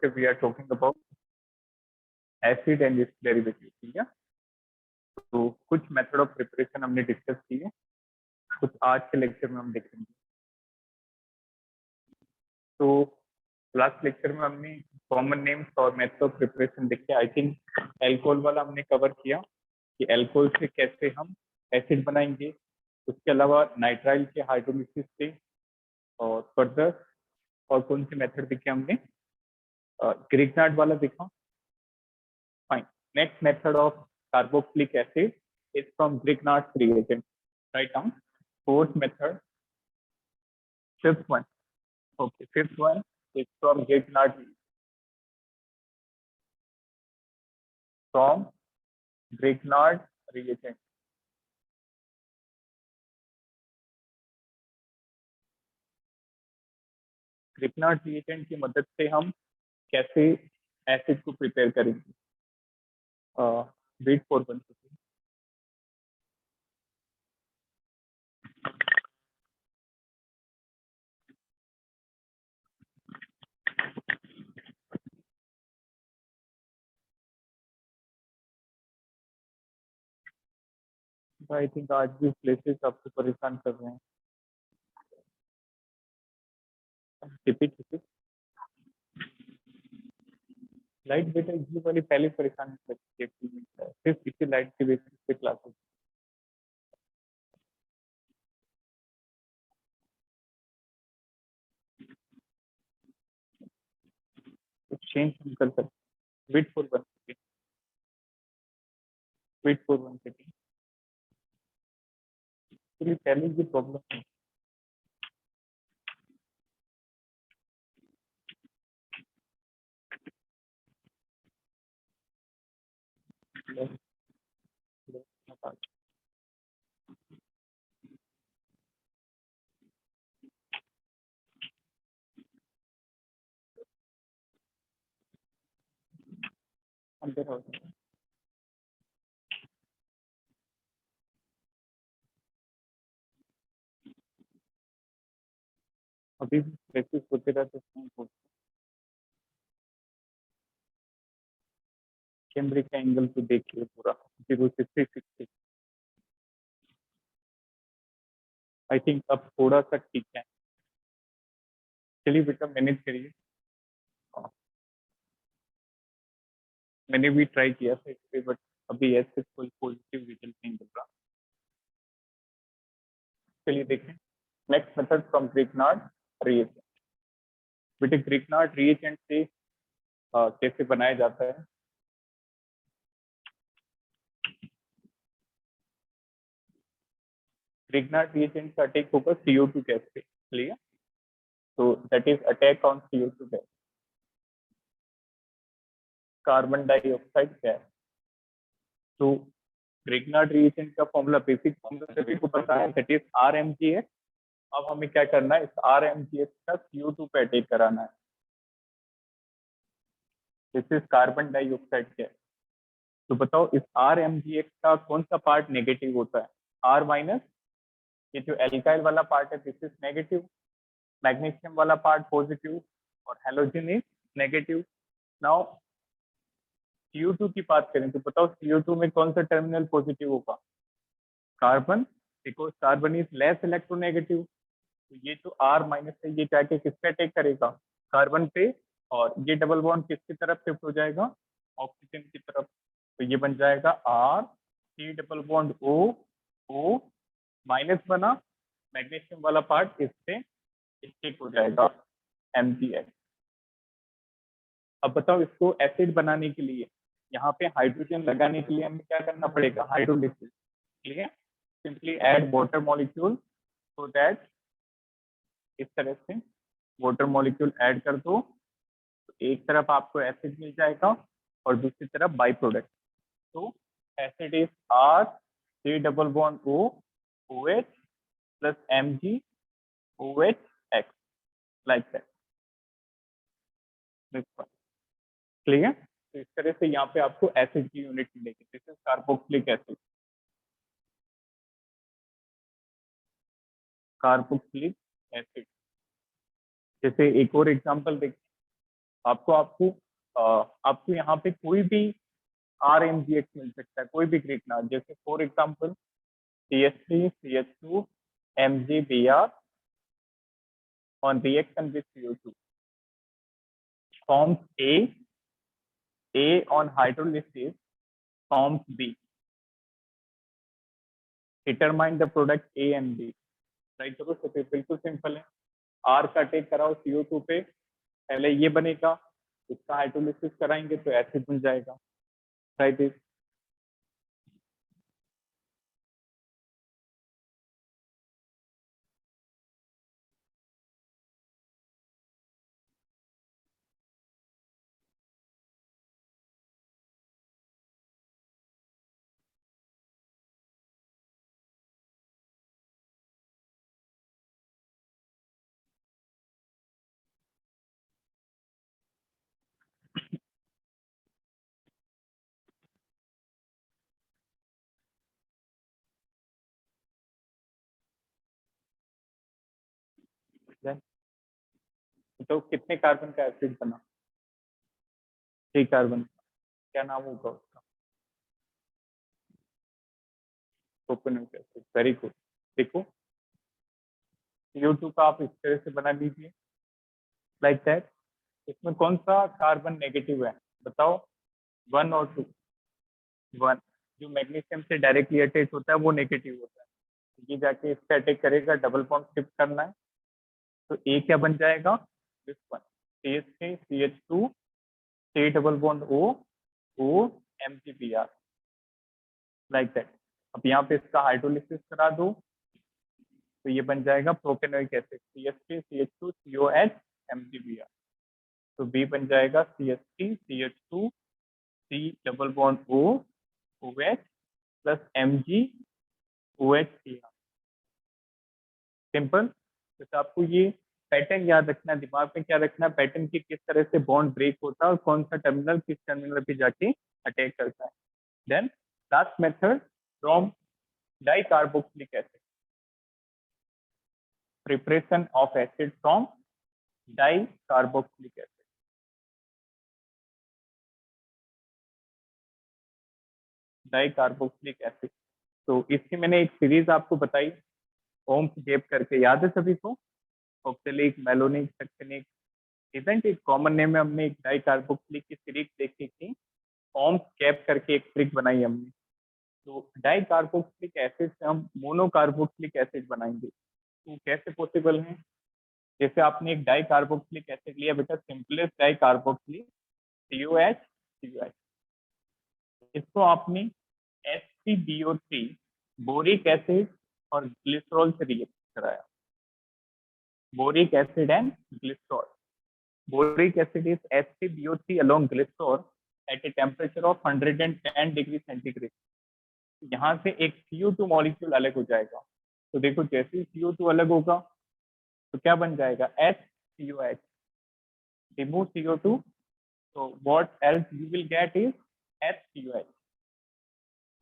we are talking about acid and its derivatives, ठीक है। तो कुछ मेथड ऑफ प्रिपरेशन हमने डिस्कस की है, कुछ आज के लेक्चर में हम देखेंगे। तो लास्ट लेक्चर में हमने कॉमन नेम्स और मेथड ऑफ प्रिपरेशन देखे। आई थिंक एल्कोहल वाला हमने कवर किया कि एल्कोहल से कैसे हम एसिड बनाएंगे, उसके अलावा नाइट्राइल के हाइड्रोलिसिस से, और फर्दर और कौन से मेथड देखे हमने, ग्रिग्नार्ड वाला देखा। Fine. Next method of carboxylic acid is from Grignard's reagent. Write down. Fourth method. Fifth one. Okay, fifth one is from Grignard. From Grignard reagent. Grignard reagent की मदद से हम कैसे एसिड को प्रिपेयर करेंगे। Wait for 1 second. I think आज भी places आपको परेशान कर रहे हैं। टिपिक लाइट बेटा ये वाली पहले परेशान लगती है, सिर्फ इसी लाइट के बेसिस पे क्लास होती है। चेंज हम कर सकते। Wait for 1 second. Wait for 1 second. चलिए पहले ये प्रॉब्लम है। अंदर हो अभी भी प्रैक्टिस होते रहते हैं। कैमरे का एंगल तो देखिए पूरा 0 से 360। आई थिंक अब थोड़ा सा ठीक है। चलिए बेटा मैनेज करिए। मैंने भी ट्राई किया था इस पे, बट अभी ऐसे कोई पॉजिटिव रिजल्ट नहीं मिल रहा। चलिए देखें। Next method from Grignard reagent. बेटे ग्रिग्नार्ड रिएजेंट से कैसे बनाया जाता है। ग्रिग्नार्ड रिएजेंट का अटैक होगा CO2 गैस पे। क्लियर। तो that is attack on CO2 gas, carbon dioxide gas. तो ग्रिग्नार्ड रिएजेंट का फॉर्मूला, बेसिक फॉर्मूला सभी को पता है, दैट इज RMGX। अब हमें क्या करना है, इस RMGX का CO2 पे अटैक कराना है। This is carbon dioxide gas. तो बताओ इस RMGX का कौन सा पार्ट नेगेटिव होता है। R माइनस, ये जो एल्काइल वाला पार्ट है दिस इज नेगेटिव, मैग्नीशियम वाला पार्ट पॉजिटिव, और halogen is negative. Now CO2 की बात करें तो बताओ CO2 में कौन सा टर्मिनल पॉजिटिव होगा। Carbon, because carbon is less electronegative. तो ये जो R माइनस है ये जाके किस पे अटैक करेगा, कार्बन पे, और ये डबल बॉन्ड किसकी तरफ शिफ्ट हो जाएगा, ऑक्सीजन की तरफ। तो ये बन जाएगा R C double bond O minus बना, मैग्नीशियम वाला पार्ट इससे स्टिक हो जाएगा MgX। अब बताओ इसको एसिड बनाने के लिए, यहाँ पे हाइड्रोजन लगाने के लिए हमें क्या करना पड़ेगा, हाइड्रोलिसिस। ठीक है, simply add water molecule, so that इस तरह से वाटर मॉलिक्यूल ऐड कर दो, तो एक तरफ आपको एसिड मिल जाएगा और दूसरी तरफ बाई प्रोडक्ट। तो acid is R C double bond O OH plus MgOH X, like that. Clear. तो इस तरह से यहाँ पे आपको एसिड की यूनिट मिलेगी। This is carboxylic acid. Carboxylic acid. जैसे एक और एग्जांपल देखिए, आपको आपको आपको यहाँ पे कोई भी RMGX मिल सकता है, कोई भी ग्रीक नाम, जैसे for example CH3 CH2 MgBr on reaction with CO2 forms A on hydrolysis forms B. Determine the product A and B. Right, तो बिल्कुल सिंपल है। R का टेक कराओ CO2 पे, पहले ये बनेगा, इसका हाइड्रोलिसिस कराएंगे तो एसिड बन जाएगा। राइट, तो कितने कार्बन का एसिड बना? 3 कार्बन। क्या नाम होगा उसका? Propanoic acid. Very good. देखो CO2 का आप इस तरह से बना लीजिए, लाइक दैट। इसमें कौन सा कार्बन नेगेटिव है बताओ? 1 और 2? 1। जो मैग्नीशियम से डायरेक्टली अटैच होता है वो नेगेटिव होता है, ये जाके इससे अटैक करेगा, डबल बॉन्ड शिफ्ट करना है, तो ए क्या बन जाएगा? This one, CH3 CH2 C double bond O MgBr, like that. अब यहाँ पे इसका हाइड्रोलिसिस करा दो तो ये बन जाएगा propanoic acid CH3 CH2 COH MgBr। तो बी बन जाएगा CH3 CH2 C double bond OH plus MgOH। Simple. तो आपको ये पैटर्न याद रखना है, दिमाग में क्या रखना है, पैटर्न की किस तरह से बॉन्ड ब्रेक होता है और कौन सा टर्मिनल किस टर्मिनल पे जाके अटैक करता है। Then last method from dicarboxylic acid, preparation of acid from dicarboxylic acid. Dicarboxylic acid, तो इसकी मैंने एक सीरीज आपको बताई, ओम्स गेप करके, याद है सभी को? ऑक्सैलिक, मेलोनिक, सक्सेनिक, इवेंट एक कॉमन नेम है। हमने एक डाइकार्बोक्सिलिक की सीरीज देखी थी, ओम्स गैप करके एक ट्रिक बनाई हमने। तो डाइकार्बोक्सिलिक एसिड से हम मोनोकार्बोक्सिलिक एसिड बनाएंगे, तो कैसे पॉसिबल है? जैसे आपने एक डाइकार्बोक्सिलिक एसिड लिया बेटा, सिंपलेस्ट डाइकार्बोक्सिलिक COH, इसको आपने HCBO3 बोरिक एसिड और ग्लिसरॉल से रिएक्ट कराया। Boric acid and glycerol, boric acid is HCBO3 along glycerol at a temperature of 110 degree centigrade. यहाँ से एक CO2 मॉलिक्यूल अलग हो जाएगा, तो देखो जैसे ही CO2 अलग होगा तो क्या बन जाएगा? HCOH, remove CO2, so what else you will get is HCOH.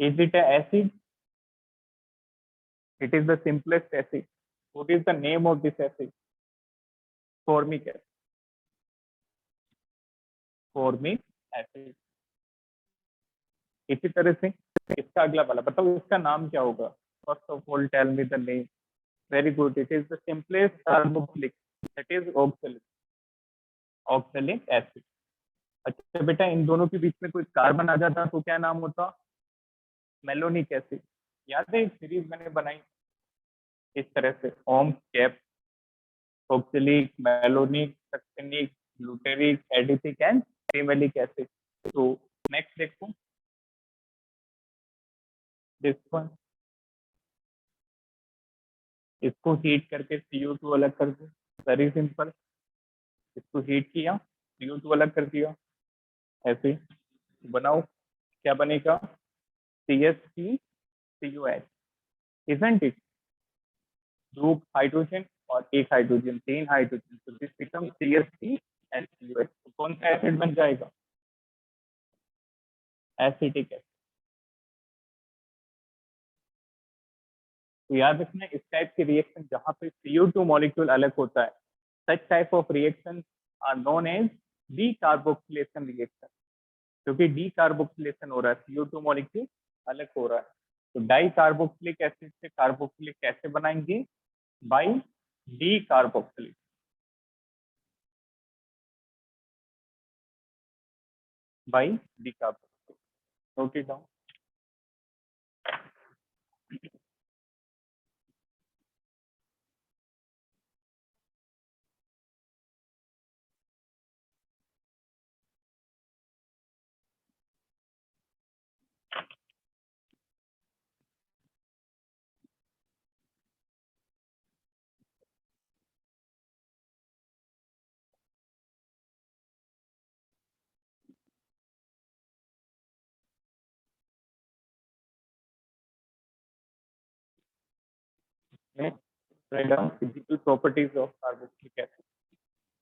Is it an acid? It is the simplest acid. What is the name of this acid? Formic acid. Formic acid. इसी तरह से इसका अगला वाला बताओ, इसका नाम क्या होगा? First of all tell me the name. Very good, it is the simplest carboxylic, that is oxalic acid. अच्छा बेटा, इन दोनों के बीच में कोई कार्बन आ जाता तो क्या नाम होता? Malonic acid. याद है एक सीरीज मैंने बनाई इस तरह से, OMS gap, oxalic, malonic, succinic, glutaric, adipic and pimelic acid. तो नेक्स्ट देखो दिस वन, इसको हीट करके CO2 अलग कर दो, वेरी सिंपल। इसको हीट किया, CO2 अलग कर दिया, ऐसे बनाओ, क्या बनेगा? CH3COH, isn't it? दो हाइड्रोजन और एक हाइड्रोजन, 3 हाइड्रोजन, तो दिस बिकम CH3HCOH। तो कौन सा एसिड बन जाएगा? Acetic acid. तो याद रखना, इस टाइप के रिएक्शन जहां पे CO2 मॉलिक्यूल अलग होता है, such type of reactions are known as D carboxylation reaction, क्योंकि डी कार्बोक्सिलेशन हो रहा है, CO2 मॉलिक्यूल अलग हो रहा है। तो डाई कार्बोक्सिलिक एसिड से कार्बोक्सिलिक कैसे बनाएंगे? By D carboxylic, by D carboxylic. Note it down. Write down physical properties of carboxylic acid.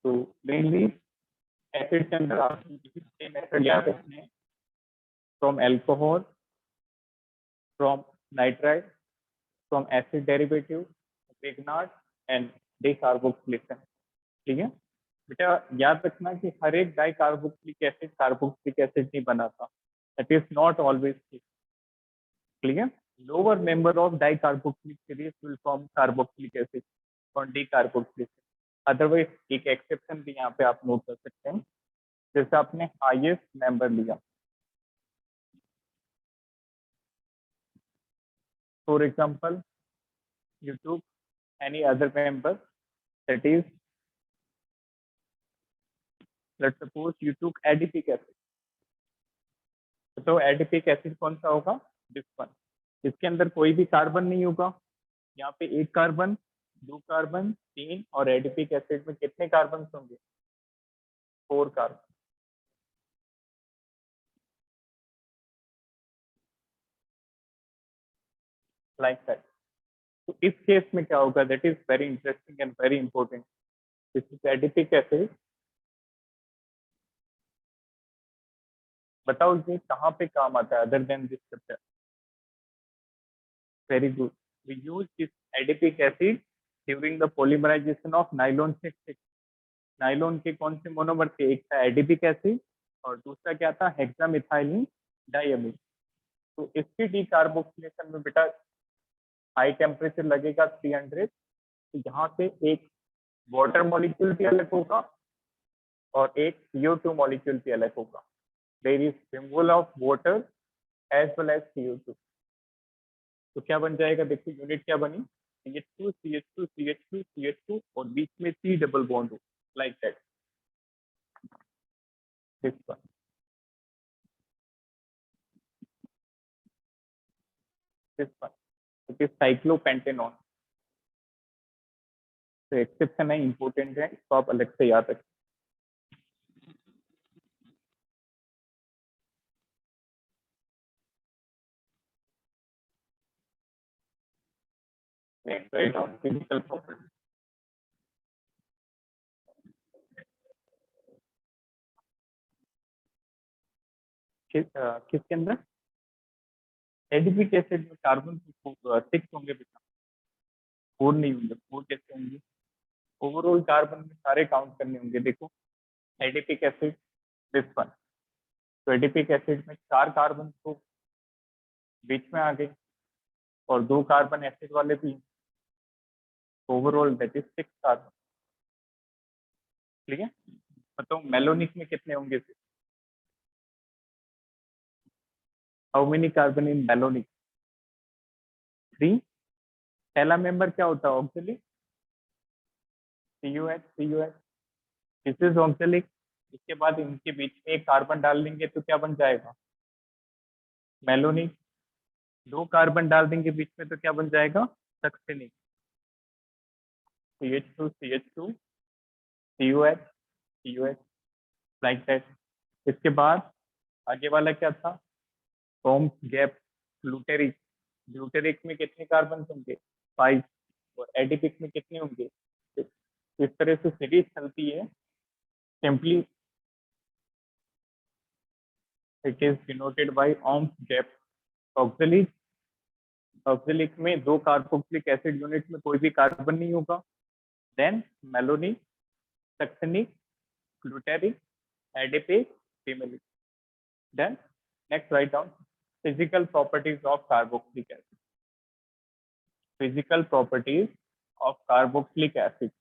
तो mainly acid के अंदर आपको किसी मेथड याद रखने हैं, from alcohol, from nitrite, from acid derivative, Grignard and decarboxylation। ठीक है बेटा, याद रखना कि हर एक डाई कार्बोक्सिलिक एसिड नहीं बनाता, that is not always clear. Lower member of di carboxylic series will form carboxylic acid और डीकार्बोक्सिलेशन। अदरवाइज एक एक्सेप्शन भी यहाँ पे आप नोट कर सकते हैं, जैसे आपने हाईएस्ट मेंबर लिया, for example you took any other member, that is, let's suppose you took adipic acid। तो एडिपिक एसिड कौन सा होगा? This one. इसके अंदर कोई भी कार्बन नहीं होगा, यहाँ पे एक कार्बन, दो कार्बन, तीन, और एडिपिक एसिड में कितने कार्बन होंगे? 4 कार्बन। Like that. तो इस केस में क्या होगा? That is very interesting and very important. This is adipic acid. बताओ ये कहाँ पे काम आता है other than this chapter? Very good. We use this adipic acid during the polymerization of nylon 6। Nylon के कौन से मोनोमर थे? एक था एडिपिक एसिड और दूसरा क्या था? हेक्सामिथाइलिन डाइअमीन। तो इसकी डीकार्बोक्सिलेशन में बेटा हाई टेम्परेचर लगेगा 300। तो यहाँ से एक वाटर मॉलिक्यूल भी अलग होगा और एक CO2 मॉलिक्यूल भी अलग होगा। There is removal of water as well as CO2। तो क्या बन जाएगा? देखिए यूनिट क्या बनी? CH2 CH2 CH2 CH2 और बीच में C डबल बॉन्ड हो, like that, this one. This one it is cyclopentanone. तो एक्सेप्शन है, इंपॉर्टेंट है, इसको आप अलग से याद रखें। Next, write down physical properties। किसके अंदर? एडिपिक एसिड में कार्बन 6 होंगे बेटा, 4 नहीं होंगे। 4 कैसे होंगे? ओवरऑल कार्बन में सारे काउंट करने होंगे। देखो एडिपिक एसिड दिस वन, तो एडिपिक एसिड में 4 कार्बन तो बीच में आ गए और 2 कार्बन एसिड वाले भी, ओवरऑल दैट इज 6 कार्बन। ठीक है, बताओ मेलोनिक में कितने होंगे? How many carbon in malonic? 3। पहला मेंबर क्या होता है? Oxalic, CuH। This is oxalic. इसके बाद इनके बीच में एक कार्बन डाल देंगे तो क्या बन जाएगा? मेलोनिक। 2 कार्बन डाल देंगे बीच में तो क्या बन जाएगा? Succinic. CH2 CH2 CuH CuH, like that. इसके बाद आगे वाला क्या था? Ohms gap, glutaric. ग्लूटेरिक में कितने कार्बन होंगे? 5। और एडिपिक में कितने होंगे? 6। इस तरह से सीरीज चलती है। Simply it is denoted by OMS gap. Oxalic, oxalic में 2 कार्बोक्सिलिक एसिड यूनिट में कोई भी कार्बन नहीं होगा। Then malonic, succinic, glutaric adipase, female. Then next write down physical properties of carboxylic acid. Physical properties of carboxylic acid.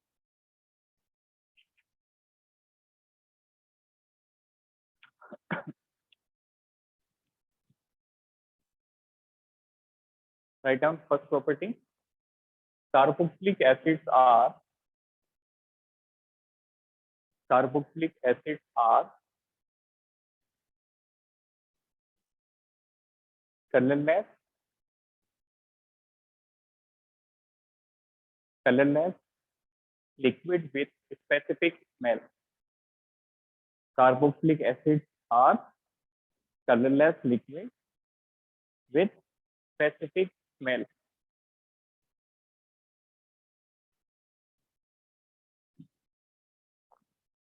Write down first property. Carboxylic acids are colorless, liquid with specific smell. Carboxylic acids are colorless liquid with specific smell.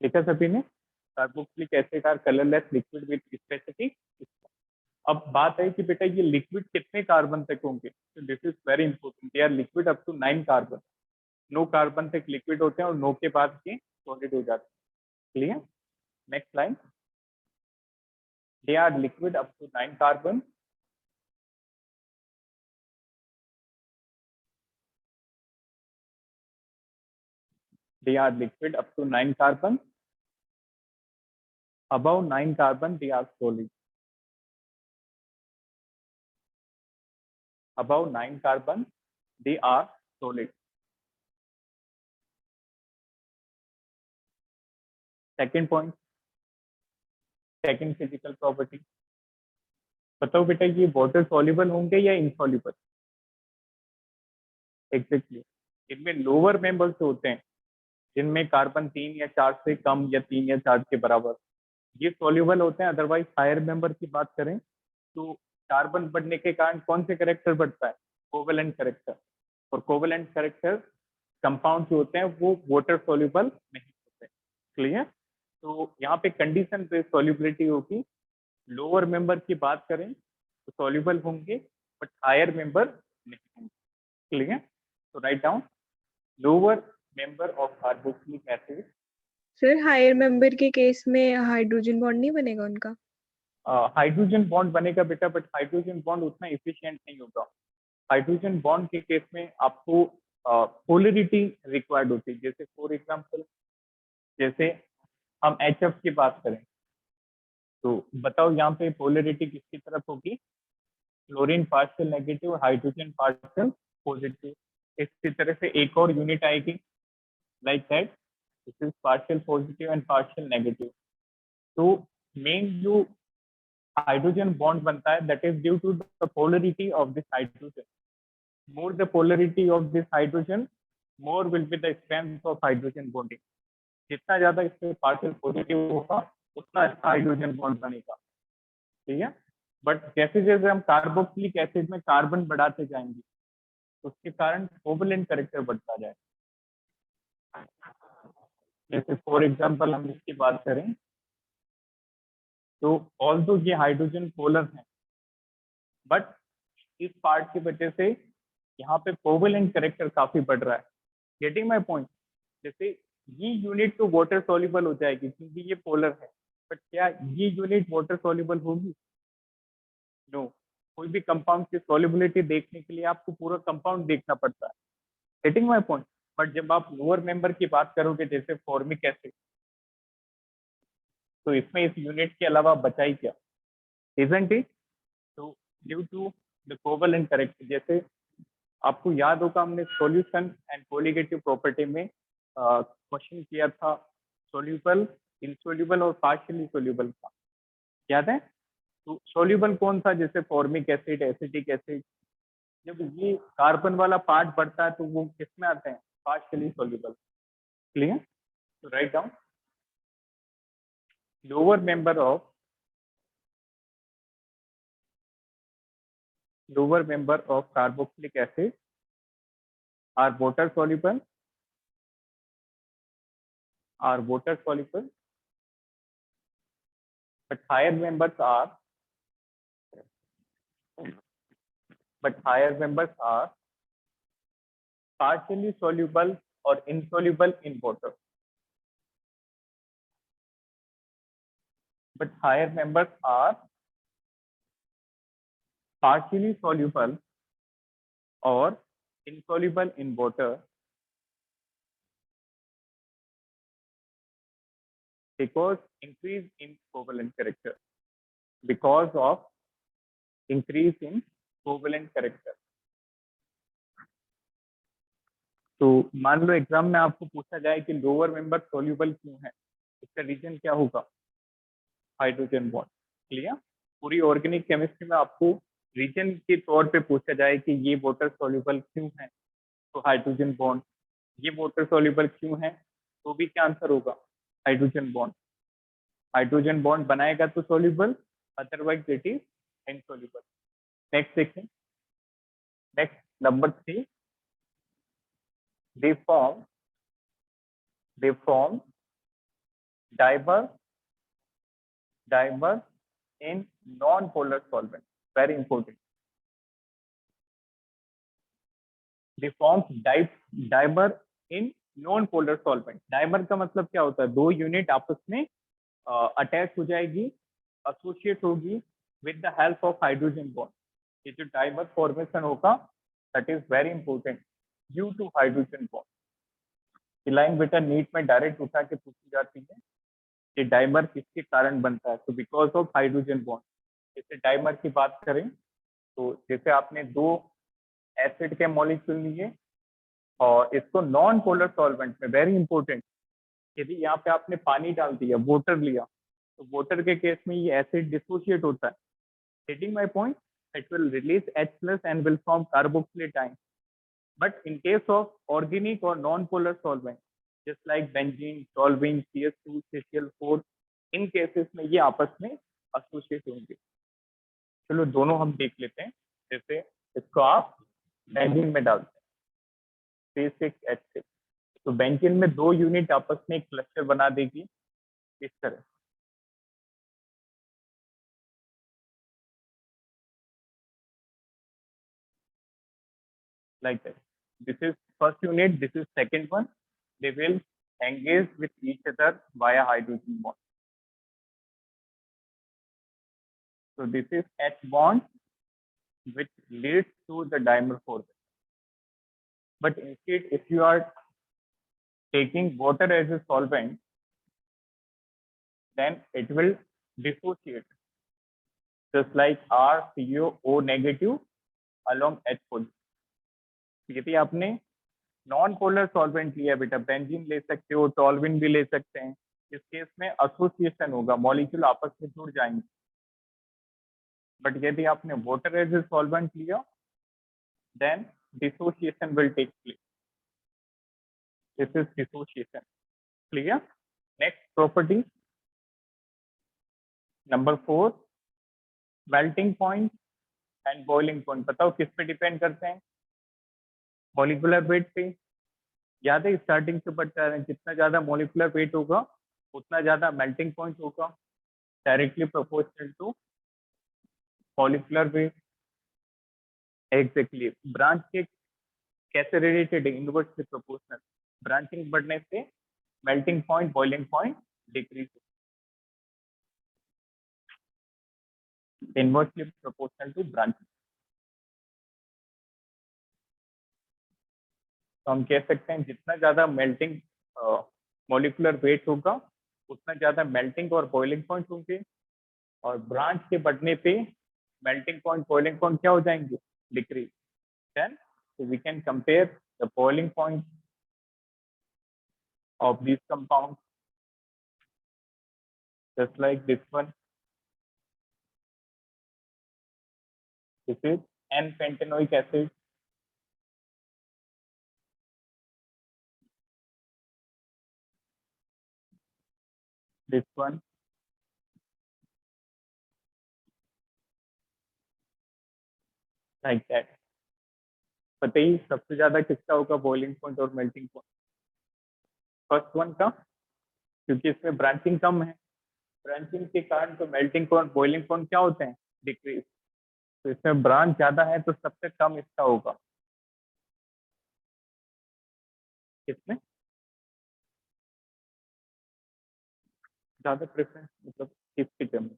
लिखा सभी ने? Carboxylic acid are colourless liquid with specific. अब बात है कि बेटा ये liquid कितने कार्बन तक होंगे, तो this is very important. They are liquid up to 9 carbon. 9 carbon तक लिक्विड होते हैं और 9 के बाद ये सॉलिड हो जाते हैं। Clear? Next line, they are liquid up to 9 carbon they are liquid up to 9 carbon. Above 9 carbon they are solid. Above 9 carbon they are solid. Second point, second physical property, बताओ बेटा ये water soluble होंगे या insoluble? Exactly, इनमें lower members होते हैं जिनमें carbon 3 या 4 से कम या 3 या 4 के बराबर, ये सॉल्युबल होते हैं। अदरवाइज हायर मेंबर की बात करें तो कार्बन बढ़ने के कारण कौन से करेक्टर बढ़ता है? Covalent character. और कोवेलेंट करेक्टर कंपाउंड जो होते हैं वो वाटर सॉल्युबल नहीं होते। क्लियर? तो यहाँ पे कंडीशन पे सॉल्युबिलिटी होगी। लोअर मेंबर की बात करें तो सॉल्युबल होंगे बट हायर मेंबर नहीं होंगे। क्लियर? तो write down lower member of carboxylic acid. Sir higher member के केस में हाइड्रोजन बॉन्ड नहीं बनेगा उनका? हाइड्रोजन बॉन्ड बनेगा बेटा, बट हाइड्रोजन बॉन्ड उतना इफिशिएंट नहीं होगा। हाइड्रोजन बॉन्ड के केस में आपको पोलरिटी रिक्वायर्ड होती है। जैसे फॉर एग्जांपल, जैसे हम HF की बात करें तो बताओ यहाँ पे पोलरिटी किसकी तरफ होगी? Chlorine partial negative, hydrogen partial positive. इसी तरह से एक और यूनिट आएगी like that, this is partial positive and partial negative. तो मेन जो हाइड्रोजन बॉन्ड बनता है that is due to the polarity of this hydrogen. more the polarity of this hydrogen, more will be the strength of hydrogen bonding. जितना ज्यादा इसमें partial positive होगा उतना अच्छा हाइड्रोजन बॉन्ड बनेगा। ठीक है? बट जैसे जैसे हम कार्बोक्सिलिक एसिड में कार्बन बढ़ाते जाएंगे उसके कारण कोवेलेंट कैरेक्टर बढ़ता जाएगा। जैसे फॉर एग्जांपल हम इसकी बात करें तो ऑल्दो ये हाइड्रोजन पोलर है बट इस पार्ट की वजह से यहाँ पे कोवेलेंट कैरेक्टर काफी बढ़ रहा है। Getting my point? जैसे ये यूनिट तो वाटर सॉल्युबल हो जाएगी क्योंकि ये पोलर है, बट क्या ये यूनिट वाटर सॉल्युबल होगी? नो। कोई भी कंपाउंड की सॉल्युबिलिटी देखने के लिए आपको पूरा कंपाउंड देखना पड़ता है। Getting my point? बट जब आप लोअर मेंबर की बात करोगे जैसे फॉर्मिक एसिड, तो इसमें इस यूनिट के अलावा बचा ही क्या? Isn't it? तो due to the covalent character, जैसे आपको याद होगा हमने सॉल्यूशन एंड कोलिगेटिव प्रॉपर्टी में क्वेश्चन किया था, सॉल्यूबल, इनसॉल्यूबल और पार्शियली सॉल्यूबल का, याद है? तो सॉल्यूबल कौन था? जैसे फॉर्मिक एसिड, एसिटिक एसिड। जब ये कार्बन वाला पार्ट बढ़ता है तो वो किस में आते हैं? Partially soluble. क्लियर? तो write down lower member of carboxylic acid are water soluble, but higher members are partially soluble or insoluble in water. but higher members are partially soluble or insoluble in water because increase in covalent character. Because of increase in covalent character. तो मान लो exam में आपको पूछा जाए कि lower member soluble क्यों है, इसका रीजन क्या होगा? Hydrogen bond. क्लियर? पूरी ऑर्गेनिक केमिस्ट्री में आपको रीजन के तौर पे पूछा जाए कि ये वाटर सोल्यूबल क्यों है, तो हाइड्रोजन बॉन्ड। ये वाटर सोल्यूबल क्यों है, तो भी क्या आंसर होगा? Hydrogen bond. हाइड्रोजन बॉन्ड बनाएगा तो soluble, otherwise it is insoluble. Next देखें, next number 3, they form dimer in non-polar solvent. Very important. They form dimer in non-polar solvent. Dimer का मतलब क्या होता है? दो यूनिट आपस में अटैच हो जाएगी, एसोसिएट होगी with the help of hydrogen bond. ये जो डाइमर फॉर्मेशन होगा, that is very important due to hydrogen bond. ये लाइन बेटा नीट में डायरेक्ट उठा के पूछी जाती है कि डाइमर किसके कारण बनता है, तो बिकॉज ऑफ हाइड्रोजन बॉन्ड। जैसे डाइमर की बात करें तो जैसे आपने दो एसिड के मॉलिक्यूल लिए और इसको नॉन पोलर सॉल्वेंट में, वेरी इंपॉर्टेंट, यदि यहाँ पे आपने पानी डाल दिया, वाटर लिया, तो वाटर के केस में ये एसिड डिसोशिएट होता है। Getting my point? It will release H+ and will form carboxylate ion. But in case of organic or non-polar solvent, just like benzene, toluene, CS2, CCl4, in cases में ये आपस में associate होंगे। चलो दोनों हम देख लेते हैं। जैसे इसको आप बेंजीन में डालते हैं, C6H6, तो बेंजीन में दो यूनिट आपस में एक क्लस्टर बना देगी इस तरह। Like that. This is first unit, this is second one. They will engage with each other via hydrogen bond. So this is H bond, which leads to the dimer formation. But instead, if you are taking water as a solvent, then it will dissociate, just like RCO negative along H positive. यदि आपने non polar solvent लिया बेटा, benzene ले सकते हो, टॉलविन भी ले सकते हैं, इस केस में एसोसिएशन होगा, मॉलिक्यूल आपस में जुड़ जाएंगे। बट यदि आपने वाटर एज ए सॉल्वेंट लिया, then dissociation will take place. This is dissociation. Clear? Next property number 4, melting point and boiling point. बताओ किस पे डिपेंड करते हैं? मॉलिक्यूलर वेट पे। याद है स्टार्टिंग से पढ़ते आ रहे हैं, जितना ज्यादा मॉलिक्यूलर वेट होगा उतना ज्यादा मेल्टिंग पॉइंट होगा, directly proportional to molecular weight. Exactly. Branch के कैसे रिलेटेड है? Inversely proportional. ब्रांचिंग बढ़ने से melting point, boiling point decrease, inversely proportional to branching. तो हम कह सकते हैं जितना ज्यादा मेल्टिंग मॉलिक्यूलर वेट होगा उतना ज्यादा मेल्टिंग और बॉइलिंग पॉइंट होंगे, और ब्रांच के बढ़ने पे मेल्टिंग पॉइंट, बॉइलिंग पॉइंट क्या हो जाएंगे? Decrease. Then we can compare the boiling point of these compounds, just like this one. This is N-pentanoic acid. This one, like that. बताइए सबसे ज्यादा किसका होगा बॉइलिंग पॉइंट और मेल्टिंग पॉइंट? फर्स्ट वन का, क्योंकि इसमें ब्रांचिंग कम है। ब्रांचिंग के कारण तो मेल्टिंग पॉइंट, बॉइलिंग पॉइंट क्या होते हैं? डिक्रीज। तो इसमें ब्रांच ज्यादा है तो सबसे कम इसका होगा। किसमें ज्यादा प्रेफरेंस, मतलब किसके टर्म में?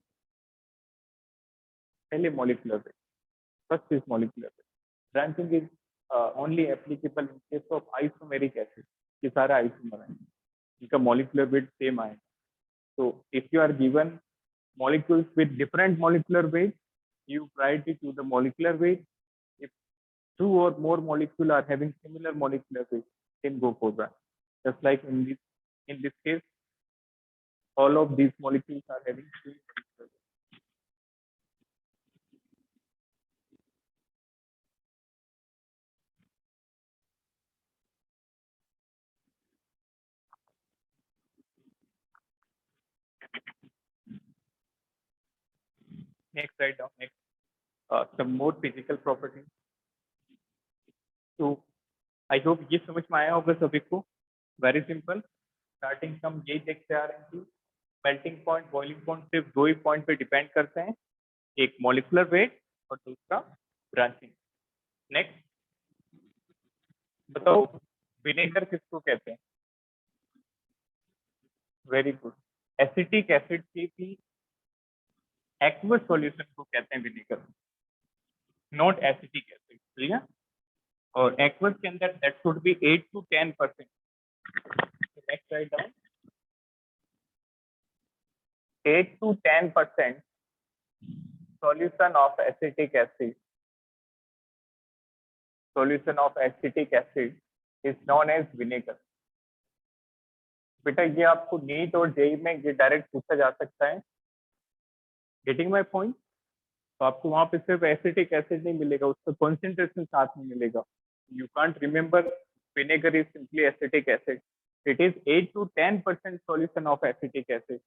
पहले molecular weight, first is molecular weight. Branching is only applicable in case of isomeric acid. ये सारा आइसोमर है, इनका मॉलिक्यूलर वेट सेम आएगा. So if you are given molecules with different molecular weight, you priority to the molecular weight. If two or more molecules are having similar molecular weight, then go for that. Just like in this case, all of these molecules are having same molecular weight. Next, write down next some more physical properties. So I hope ये समझ में आया होगा सभी को. Very simple. Starting from यही देखते आ रहे हैं कि मेल्टिंग पॉइंट, बॉइलिंग पॉइंट सिर्फ दो ही पॉइंट पे डिपेंड करते हैं, एक मॉलिक्यूलर वेट और दूसरा ब्रांचिंग. नेक्स्ट बताओ, विनेगर किसको कहते हैं? Very good. एसिटिक एसिड की भी एक्वस सॉल्यूशन को कहते हैं vinegar, not acetic acid. Clear? और एक्वस के अंदर that should be 8 to 10%. Next write down 8 to 10% solution of acetic acid. Solution of acetic acid is known as vinegar. बेटा ये आपको नीट और जेई में ये डायरेक्ट पूछा जा सकता है. Getting my point? तो आपको वहां पे सिर्फ एसिटिक एसिड नहीं मिलेगा, उसका कॉन्सेंट्रेशन साथ में मिलेगा. You can't remember vinegar is simply acetic acid. It is 8 to 10% solution of acetic acid.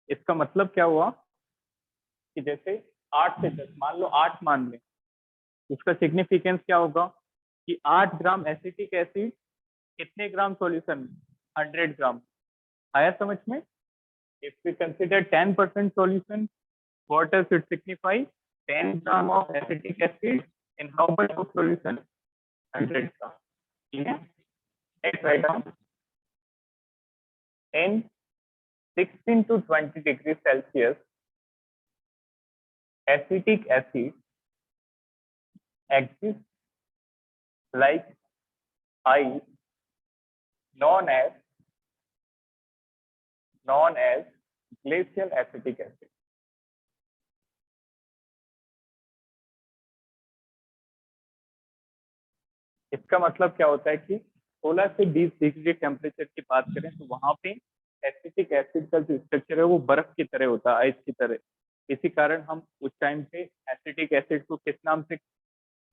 इसका मतलब क्या हुआ कि जैसे 8 से 10, मान लो 8 मान लें, उसका सिग्निफिकेंस क्या होगा कि 8 ग्राम एसिटिक एसिड कितने ग्राम सॉल्यूशन? 100 ग्राम. आया समझ में? If we consider 10% solution, what does it signify? 10 gram of acetic acid in how much of solution? 100 gram. Yeah. Let's write down. In 16 to 20 degrees Celsius, acetic acid exists like ice, known as glacial acetic acid. इसका मतलब क्या होता है कि 16 से 20 degree temperature की बात करें तो वहां पे एसिटिक एसिड का जो स्ट्रक्चर है वो बर्फ की तरह होता है, आइस की तरह. इसी कारण हम उस टाइम पे एसिटिक एसिड को किस नाम से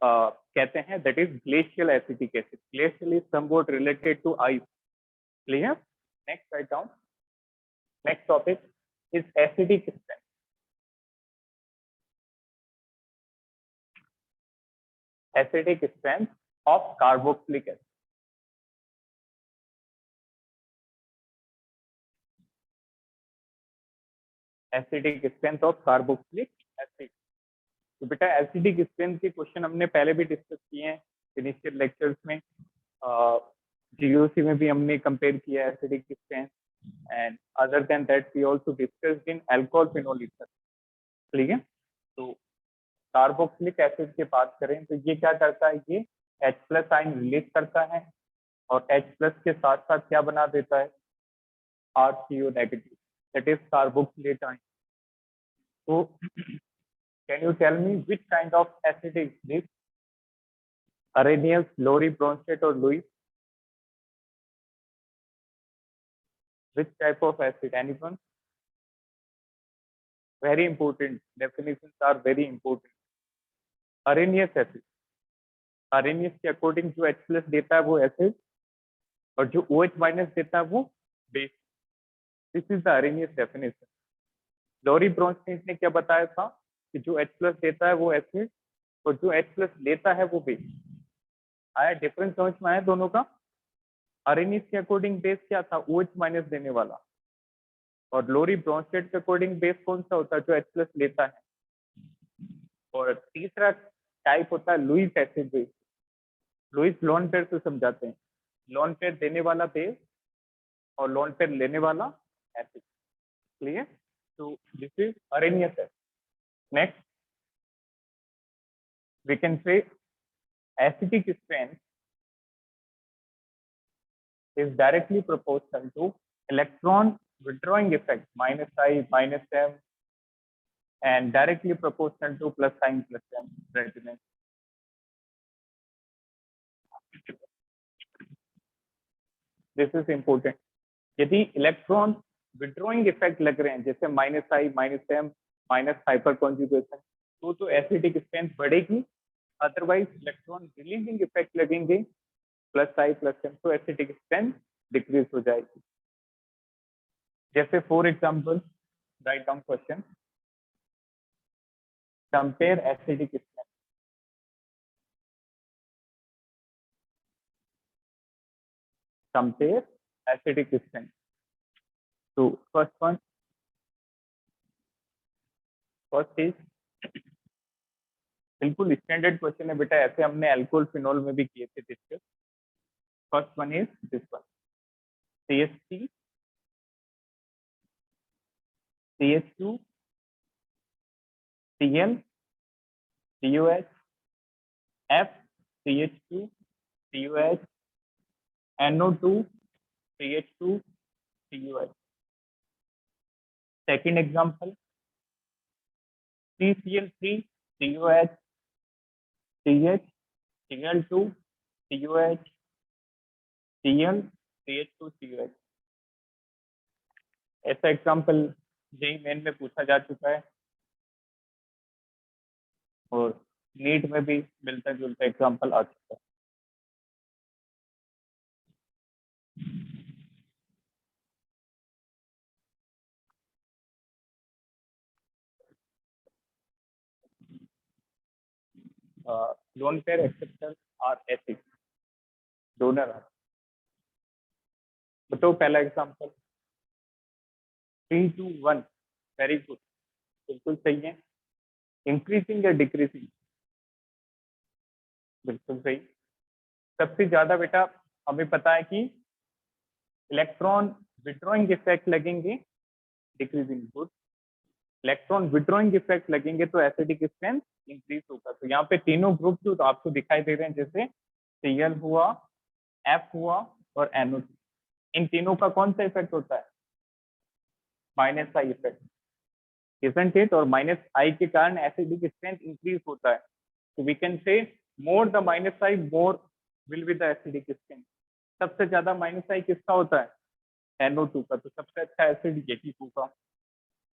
कहते हैं? That is glacial acetic acid. Glacial is somewhat related to ice. Clear? Next write down. Next topic is acidic strength. Acidic strength of carboxylic acid. Acidic strength of carboxylic acid. तो बेटा acidic strength के question हमने पहले भी discuss किए हैं initial lectures में. GOC में भी हमने कंपेयर किया acidic strength, and other than that we also discussed in alcohol phenol ether. ठीक है? तो कार्बोक्सिलिक एसिड की बात करें तो ये क्या करता है? ये H+ आयन रिलीज करता है और H+ के साथ साथ क्या बना देता है? RCO negative, that is carboxylate ion. तो can you tell me which kind of acid is this? Arrhenius, Lowry, Bronsted or Lewis? Which type of acid? Anyone? Very important. Definitions are very important. Arrhenius acid. Arrhenius के according जो H+ देता है वो acid और जो OH- देता है वो base. This is the Arrhenius definition. Lowry Bronsted ने क्या बताया था कि जो H+ देता है वो एसिड और जो H+ लेता है वो बेस. आया डिफरेंस समझ में? आया दोनों का? Arrhenius के अकॉर्डिंग बेस क्या था? OH- देने वाला. और लोरी ब्रोंस्टेड के अकॉर्डिंग बेस कौन सा होता है? जो H+ लेता है. और तीसरा टाइप होता है Lewis acid base. Lewis lone pair से समझाते हैं. लोन पेयर देने वाला बेस और लोन पेयर लेने वाला acid. Clear? So this is Arrhenius acid. Next, we can say acidic strength is directly proportional to electron withdrawing effect -I -m, and directly proportional to +I +m resonance. This is important. यदि electron withdrawing effect लग रहे हैं जैसे -I -m minus hyper conjugation तो acidic strength बढ़ेगी, otherwise electron releasing effect लगेंगे +I +m तो acidic strength decrease हो जाएगी. जैसे for example write down question, compare acidic strength. Compare acidic strength. So first is बिल्कुल स्टैंडर्ड क्वेश्चन है बेटा, ऐसे हमने अल्कोहल फिनोल में भी किए थे discuss. First one is this one, CH3 CH2 Cl COH F CH2 COH NO2 CH2 COH. Second example, CCl3 COH CH Cl2 COH Cl CH2 COH. ऐसा एग्जाम्पल जेई मेन में पूछा जा चुका है और नीट में भी मिलता जुलता एग्जाम्पल आ चुका है. Lone pair acceptor are acid, donor are. बताओ पहला एग्जाम्पल 3 to 1. वेरी गुड, बिल्कुल सही है. इंक्रीजिंग या डिक्रीजिंग? बिल्कुल सही. सबसे ज्यादा बेटा हमें पता है कि इलेक्ट्रॉन विड्रॉइंग इफेक्ट लगेंगे, decreasing. Good. Electron withdrawing effect लगेंगे तो एसिडिक स्ट्रेंथ इंक्रीज होगा. तो यहाँ पे तीनों ग्रुप जो तो आपको दिखाई दे रहे हैं, जैसे Cl हुआ, F हुआ और NO2. इन तीनों का कौन सा इफेक्ट होता है? -I effect, isn't it? और -I के कारण एसिडिक स्ट्रेंथ इंक्रीज होता है. तो we can say more the -I more will be the acidic strength. सबसे ज्यादा -I किसका होता है? NO2 का. तो सबसे अच्छा एसिड यही होगा.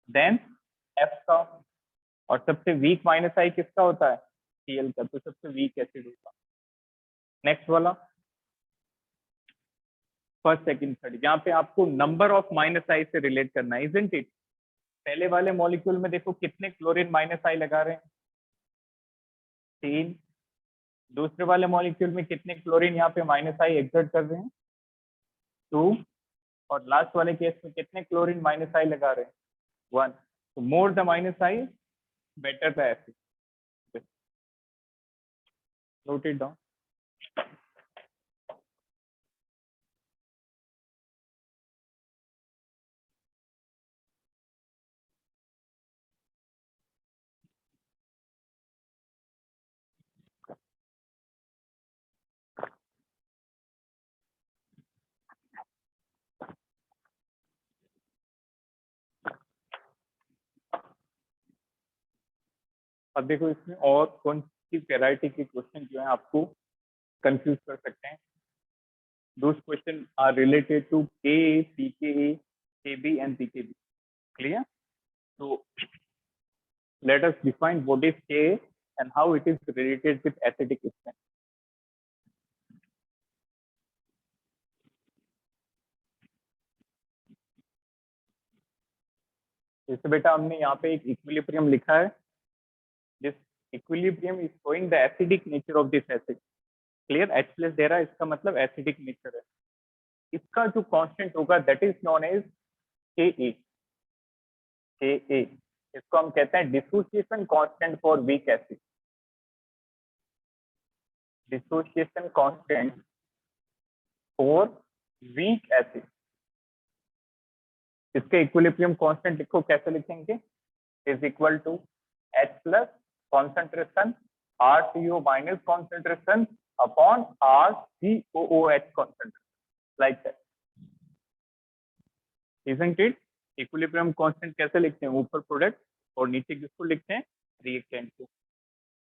देन F का. और सबसे वीक -I किसका होता है? Cl का. तो सबसे वीक एसिड होगा. नेक्स्ट वाला फर्स्ट सेकंड थर्ड, यहाँ पे आपको नंबर ऑफ -I से रिलेट करना है, isn't it? पहले वाले मॉलिक्यूल में देखो कितने क्लोरीन -I लगा रहे हैं? 3. दूसरे वाले मॉलिक्यूल में कितने क्लोरीन यहाँ पे -I एक्सर्ट कर रहे हैं? 2. और लास्ट वाले केस में कितने क्लोरीन -I लगा रहे हैं? 1. तो मोर the -I better the acid. Note it down. अब देखो इसमें और कौन सी वैरायटी के क्वेश्चन जो है आपको कंफ्यूज कर सकते हैं. Those questions are related to Ka, pKa, Kb and pKb. Clear? So let us define what is Ka and how it is related with acidic strength. जैसे बेटा हमने यहाँ पे एक इक्विलिब्रियम लिखा है. This equilibrium is showing the acidic nature of this acid. Clear? H+ दे रहा है, इसका मतलब एसिडिक नेचर है. इसका जो कांस्टेंट होगा that is known as Ka. Ka इसको हम कहते हैं dissociation constant for weak acid. Dissociation constant for weak acid. इसके इक्विलिब्रियम कांस्टेंट लिखो, कैसे लिखेंगे, is equal to H plus concentration RTO minus concentration upon RCOOH concentration, like that, isn't it. Equilibrium constant कैसे लिखते हैं, ऊपर प्रोडक्ट और नीचे किसको लिखते हैं, रिएक्टेंट को।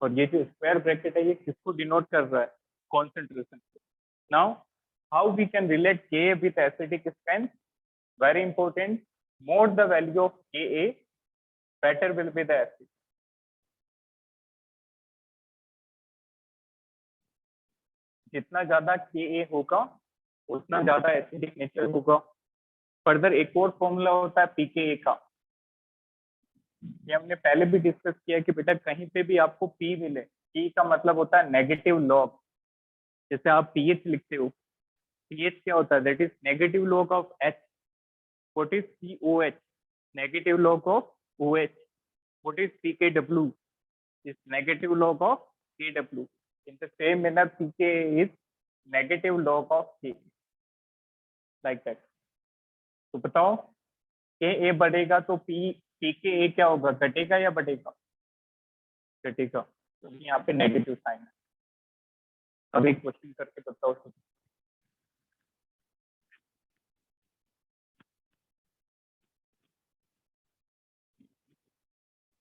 और ये जो स्क्वायर ब्रैकेट है ये किसको डिनोट कर रहा है, कॉन्सेंट्रेशन को। Now how we can relate Ka with acidic strength, very important, more the value of Ka, better will be the acid. जितना ज्यादा Ka होगा उतना ज्यादा एसिडिक नेचर होगा। फर्दर एक और फॉर्मूला होता है pKa का, ये हमने पहले भी डिस्कस किया कि बेटा कहीं पे भी आपको P मिले, P का मतलब होता है नेगेटिव लॉग। जैसे आप pH लिखते हो, pH क्या होता है, that is negative log of H। What is COH, negative log of OH। What is pKw, is negative log of Kw. In the same manner, pK is negative log of K, like that. तो बताओ Ka बढ़ेगा तो pKa क्या होगा, घटेगा या बढ़ेगा, घटेगा, तो यहाँ पे नेगेटिव साइन है। अब एक क्वेश्चन करके बताओ।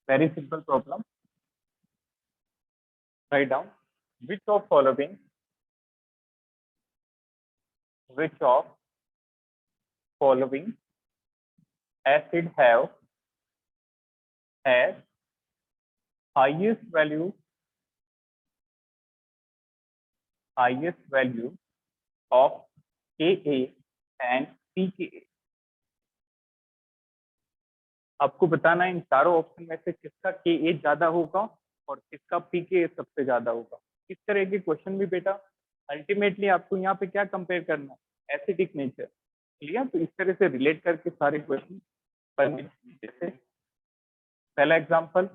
Very simple problem, write down, which of following acid has highest value of Ka and pKa। आपको बताना है इन चारों ऑप्शन में से किसका Ka ज्यादा होगा और किसका pKa सबसे ज्यादा होगा। इस तरह के क्वेश्चन भी बेटा अल्टीमेटली आपको यहाँ पे क्या कंपेयर करना है, एसिडिक नेचर, क्लियर। तो इस तरह से रिलेट करके सारे क्वेश्चन पढ़ने। जैसे पहला example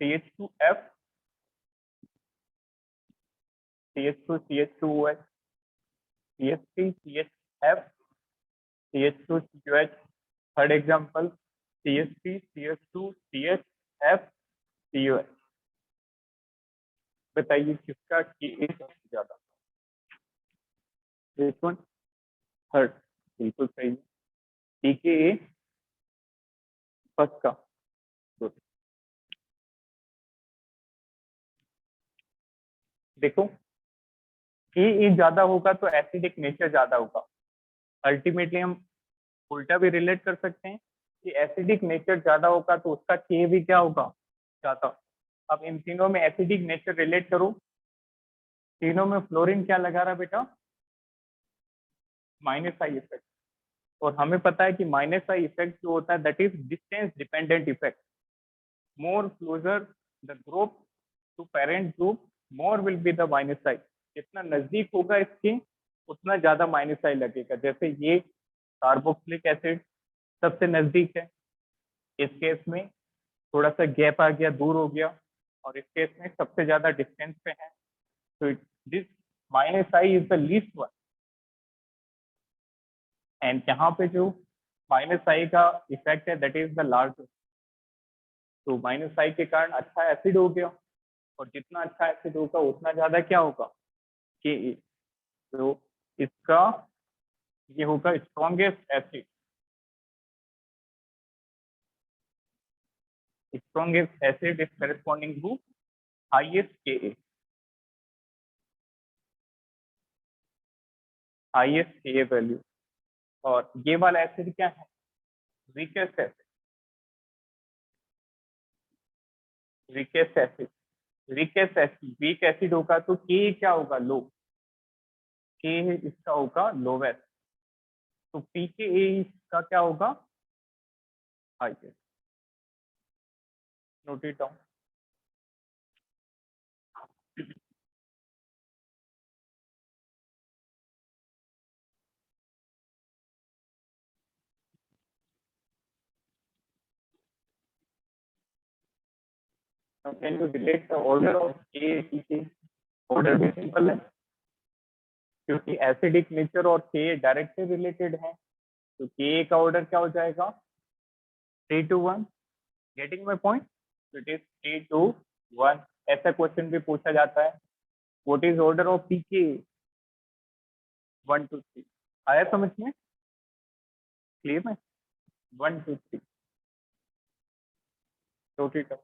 CH2F CH2CH2OH CH3CHF CH2COH। Third example CH3CH2CHF COH। बताइए किसका Ka सबसे ज्यादा, दिस वन, थर्ड, बिल्कुल सही है, pKa फर्स्ट का। देखो Ka ज्यादा होगा तो एसिडिक नेचर ज्यादा होगा। अल्टीमेटली हम उल्टा भी रिलेट कर सकते हैं कि एसिडिक नेचर ज्यादा होगा तो उसका Ka भी क्या होगा, ज्यादा। अब इन तीनों में एसिडिक नेचर रिलेट करो, तीनों में फ्लोरीन क्या लगा रहा बेटा, -I इफेक्ट। और हमें पता है कि -I इफेक्ट जो होता है that is distance dependent effect. More closer the group to parent group more will be the -I। जितना नजदीक होगा इसके उतना ज्यादा -I लगेगा। जैसे ये कार्बोक्सिलिक एसिड सबसे नजदीक है, इस केस में थोड़ा सा गैप आ गया, दूर हो गया, और इस केस में सबसे ज्यादा डिस्टेंस पे है, तो this -I is the least one. And यहाँ पे जो -I का इफेक्ट है दैट इज द लार्जेस्ट। तो -I के कारण अच्छा एसिड हो गया, और जितना अच्छा एसिड होगा उतना ज्यादा क्या होगा, Ka। तो इसका ये होगा strongest acid, strongest acid is corresponding to highest Ka value. और ये वाला एसिड क्या है, weakest acid, weakest acid, weakest acid, weak acid होगा तो Ka क्या होगा, लो, Ka इसका होगा लोवेस्ट, तो pKa इसका क्या होगा, highest. Note it down. Now can you relate the order of Ka pK? Order भी सिंपल है क्योंकि एसिडिक नेचर और Ka डायरेक्टली रिलेटेड है, तो के का ऑर्डर क्या हो जाएगा 3 to 1. Getting my point. It is 3 to 1. ऐसा क्वेश्चन भी पूछा जाता है. What is order of pK 1 to 3. आया समझ में? क्लियर है? 1 to 3 टोटल.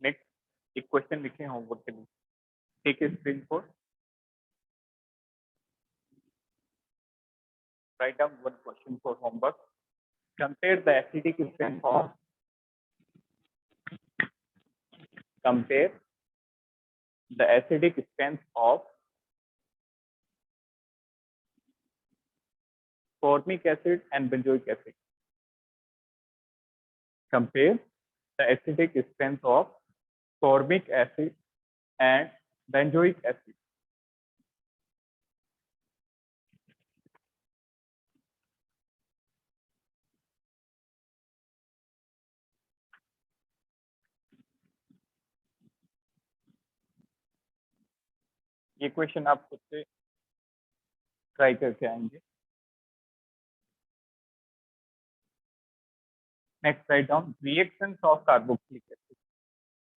नेक्स्ट एक क्वेश्चन लिखे होमवर्क के लिए. Take a screenshot. Write down one question for homework. Compare the acidic strength of formic acid and benzoic acid. Compare the acidic strength of formic acid and benzoic acid. ये question आप खुद से try करके आएंगे. Next, write down reactions of carboxylic acid.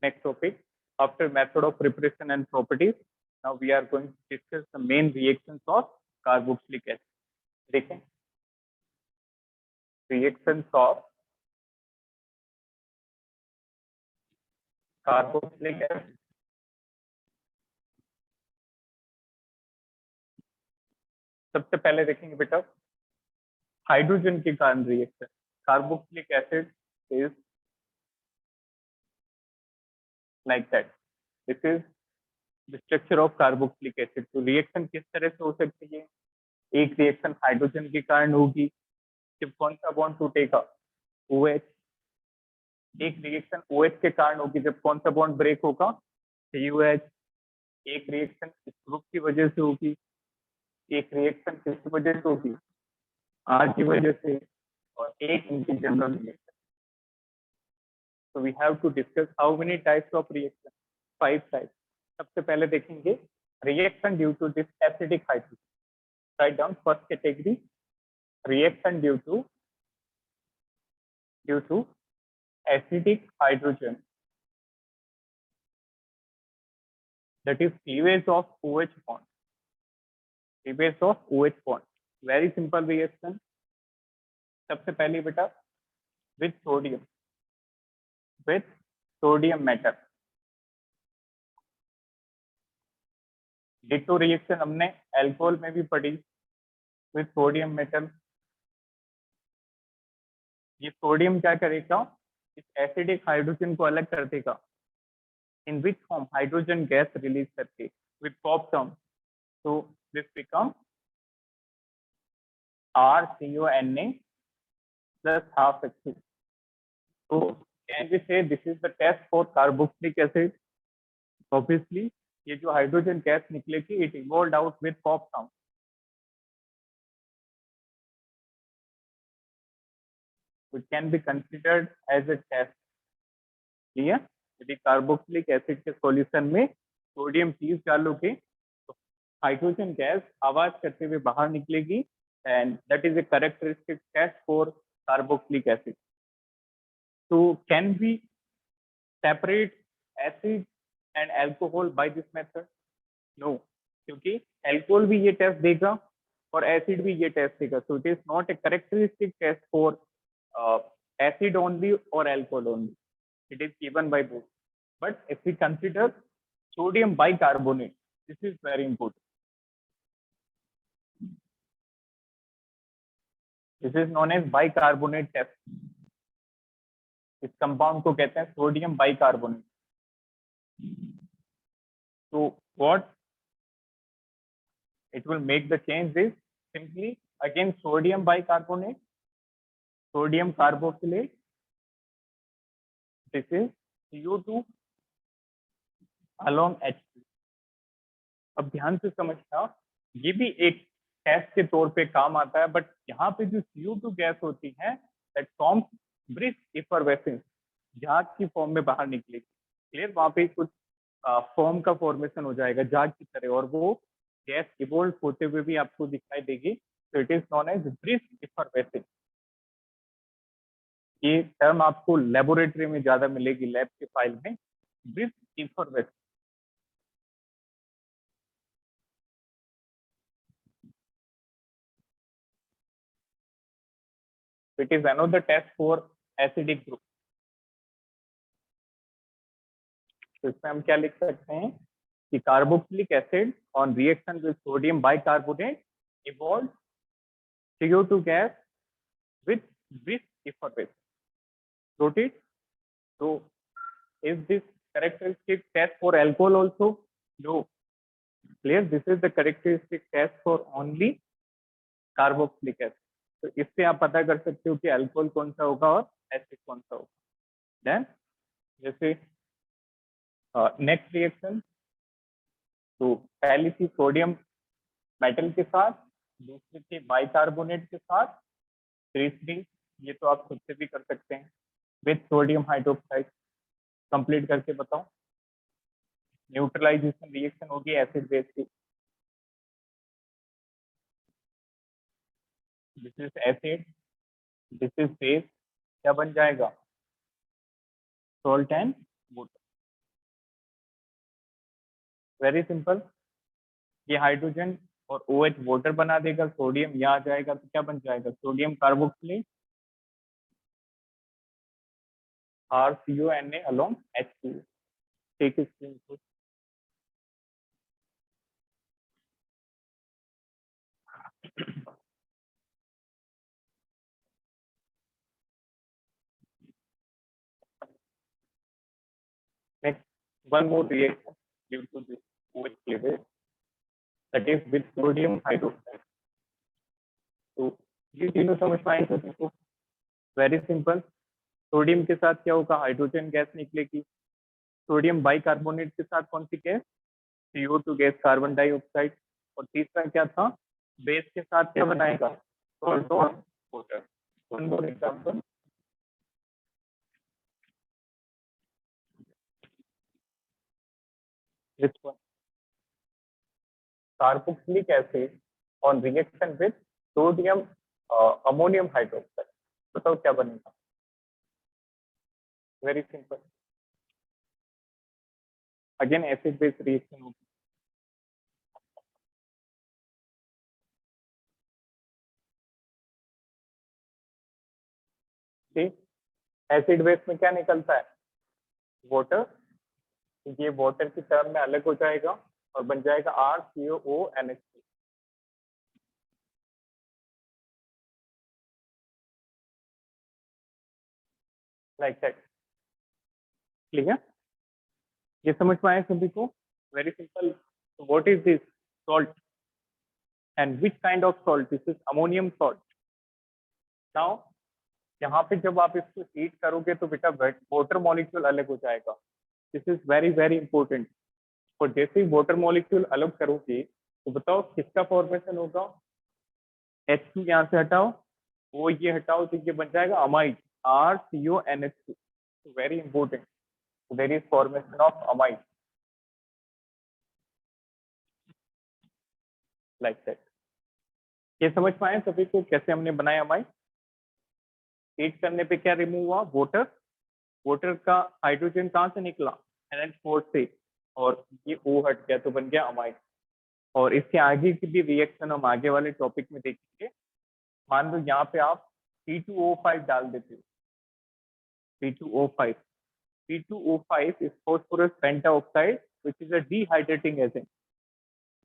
Next topic, after method of preparation and properties, now we are going to discuss the main reactions of carboxylic acid. देखें, reactions of carboxylic acid. सबसे पहले देखेंगे बेटा hydrogen के कारण reaction. Carboxylic acid is like that. This is the structure of carboxylic acid. तो reaction किस तरह से हो सकती है? एक रिएक्शन हाइड्रोजन के कारण होगी जब कौन सा बॉन्ड टूटेगा OH. एक रिएक्शन OH के कारण होगी जब कौन सा बॉन्ड ब्रेक होगा COH. एक रिएक्शन इस ग्रुप की वजह से होगी. एक रिएक्शन किस वजह से होगी R की वजह से. और एक इनकी general reaction. So we have to discuss how many types of reaction. 5 types. सबसे पहले देखेंगे reaction due to this acidic hydrogen. Write down first category, reaction due to acidic hydrogen. That is cleavage of OH bond. Cleavage of OH bond. Very simple reaction. सबसे पहले बेटा with sodium metal. Ditto reaction हमने alcohol में भी पढ़ी with sodium metal. ये sodium क्या करेगा? इस एसिडिक हाइड्रोजन को अलग कर देगा. In which form? Hydrogen gas release करके विद पॉपटॉम. तो this become RCONA plus half H2. So can we say this is the test for carboxylic acid? Obviously, ये जो हाइड्रोजन गैस निकलेगी it evolved out with pop-down. It can be considered as a test. Clear? यदि carboxylic acid के solution में sodium 30 डालोगे तो hydrogen gas आवाज करते हुए बाहर निकलेगी. And that is a characteristic test for carboxylic acid. So can we separate acid and alcohol by this method? No, क्योंकि alcohol भी ये टेस्ट देगा और acid भी ये टेस्ट देगा. So it is not a characteristic test for acid only or alcohol only. It is given by both. But if we consider sodium bicarbonate, this is very important. This is known as bicarbonate test. इस compound को कहते हैं sodium bicarbonate. So what it will make the change is simply again sodium bicarbonate, sodium carboxylate. This is CO2 along H2. अब ध्यान से समझना ये भी एक टेस्ट के तौर पे काम आता है, बट यहाँ पे जो CO2 गैस होती है दैट फॉर्म्स ब्रिस्क इफरवेसेंस, झाग की फॉर्म में बाहर निकलेगी। क्लियर, वहां पे कुछ फॉर्म का फॉर्मेशन हो जाएगा झाग की तरह, और वो गैस इवोल्व होते हुए भी आपको दिखाई देगी। तो it is known as brisk effervescence. ये टर्म आपको लेबोरेटरी में ज्यादा मिलेगी, लैब के फाइल में, brisk effervescence. It is another test for acidic group. तो इसमें हम क्या लिख सकते हैं कि carboxylic acid on reaction with sodium bicarbonate evolve CO2 gas with brisk effervescence. Noted? So, is this characteristic test for alcohol also? No. Clear? This is the characteristic test for only carboxylic acid. तो इससे आप पता कर सकते हो कि alcohol कौन सा होगा और एसिड कौन सा होगा। देन जैसे नेक्स्ट रिएक्शन, तो पहली थी सोडियम मेटल के साथ, दूसरी थी बाइकार्बोनेट के साथ, तीसरी ये तो आप खुद से भी कर सकते हैं विथ सोडियम हाइड्रोक्साइड। कंप्लीट करके बताओ। न्यूट्रलाइजेशन रिएक्शन होगी एसिड बेस की। This is acid, this is base, क्या बन जाएगा? Salt and water. Very simple. ये हाइड्रोजन और OH वाटर बना देगा, सोडियम यहाँ आ जाएगा तो क्या बन जाएगा? Sodium carboxylate RCONA along H2O। ठीक है, next one more reaction due to this OH cleavage, that is with sodium hydroxide। तो ये तीनों समझ पाए सभी को? Very simple. सोडियम के साथ क्या होगा? हाइड्रोजन गैस निकलेगी। सोडियम बाइकार्बोनेट के साथ कौन सी gas? CO2 gas, carbon dioxide. और तीसरा क्या था? बेस के साथ क्या बनाएगा? सॉल्ट और water. One more example, this one, carboxylic acid on reaction with sodium ammonium hydroxide. बताओ क्या बनेगा? Very simple, again acid base reaction होगी। ठीक, एसिड बेस में क्या निकलता है? वाटर। ये वाटर की टर्म में अलग हो जाएगा और बन जाएगा RCOONH2। Like that. क्लियर? ये समझ में आया सभी को? Very simple. What is this? Salt. And which kind of salt? This is ammonium salt. Now यहाँ पे जब आप इसको हीट करोगे तो बेटा वाटर मॉलिक्यूल अलग हो जाएगा। This is very very important. और जैसे ही वाटर मॉलिक्यूल अलग करोगे तो बताओ किसका फॉर्मेशन होगा? H2 यहाँ से हटाओ, वो ये हटाओ, तो ये बन जाएगा amide, RCONH2। Very important, there is formation of amide like that. ये समझ पाए सभी को कैसे हमने बनाया अमाइड? हीट करने पे क्या रिमूव हुआ? वाटर। वाटर का हाइड्रोजन कहाँ से निकला? NH4 से, और ये O हट गया तो बन गया अमाइड। और इसके आगे की भी रिएक्शन हम आगे वाले टॉपिक में देखेंगे। मान लो यहाँ पे आप P2O5 डाल देते हो, P2O5। P2O5 is phosphorus pentaoxide which is a dehydrating agent।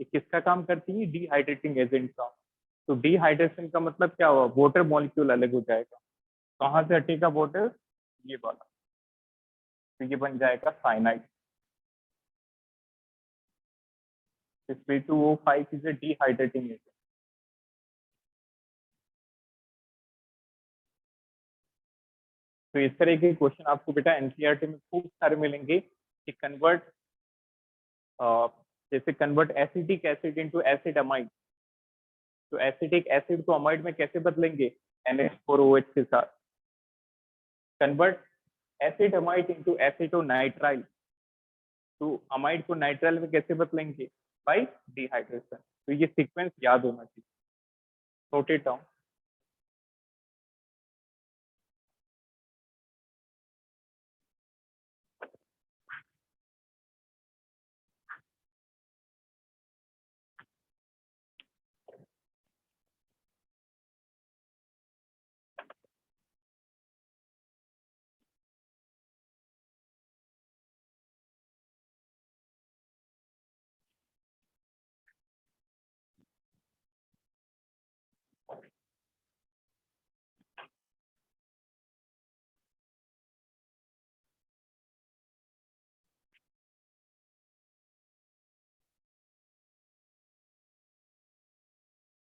ये किसका काम करती है? डिहाइड्रेटिंग एजेंट का। तो डिहाइड्रेशन का मतलब क्या हुआ? वाटर मॉलिक्यूल अलग हो जाएगा। कहाँ से हटेगा वाटर? ये वाला। तो ये बन जाएगा cyanide. P2O5 is a dehydrating agent। तो इस तरह के क्वेश्चन आपको बेटा NCERT में खूब सारे मिलेंगे कि कन्वर्ट जैसे convert acetic acid into acid amide, तो एसिटिक एसिड को अमाइड में कैसे बदलेंगे, NH4OH के साथ। कन्वर्ट एसिड अमाइड इनटू एसिटोनाइट्राइल, तो अमाइड को नाइट्राइल में कैसे बदलेंगे, बाय डिहाइड्रेशन। तो ये सीक्वेंस याद होना चाहिए, note it down.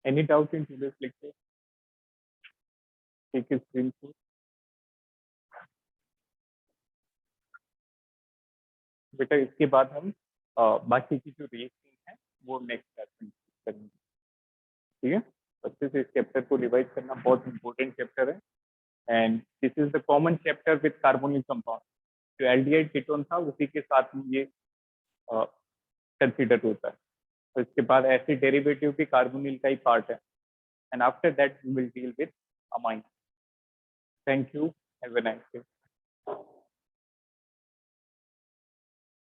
Any doubt in today's lecture? Take screen shot. बेटा इसके बाद हम बाकी की जो रिएक्शन है वो नेक्स्ट क्लास में करेंगे, ठीक है। अच्छे से इस चैप्टर को रिवाइज करना बहुत इंपॉर्टेंट चैप्टर है, and this is the common chapter with carbonyl compound. जो एल्डिहाइड कीटोन था उसी के साथ में ये कंसीडर होता है। तो इसके बाद एसिड डेरिवेटिव भी कार्बोनिल का ही पार्ट है, and after that we will deal with amine. Thank you, have a nice day.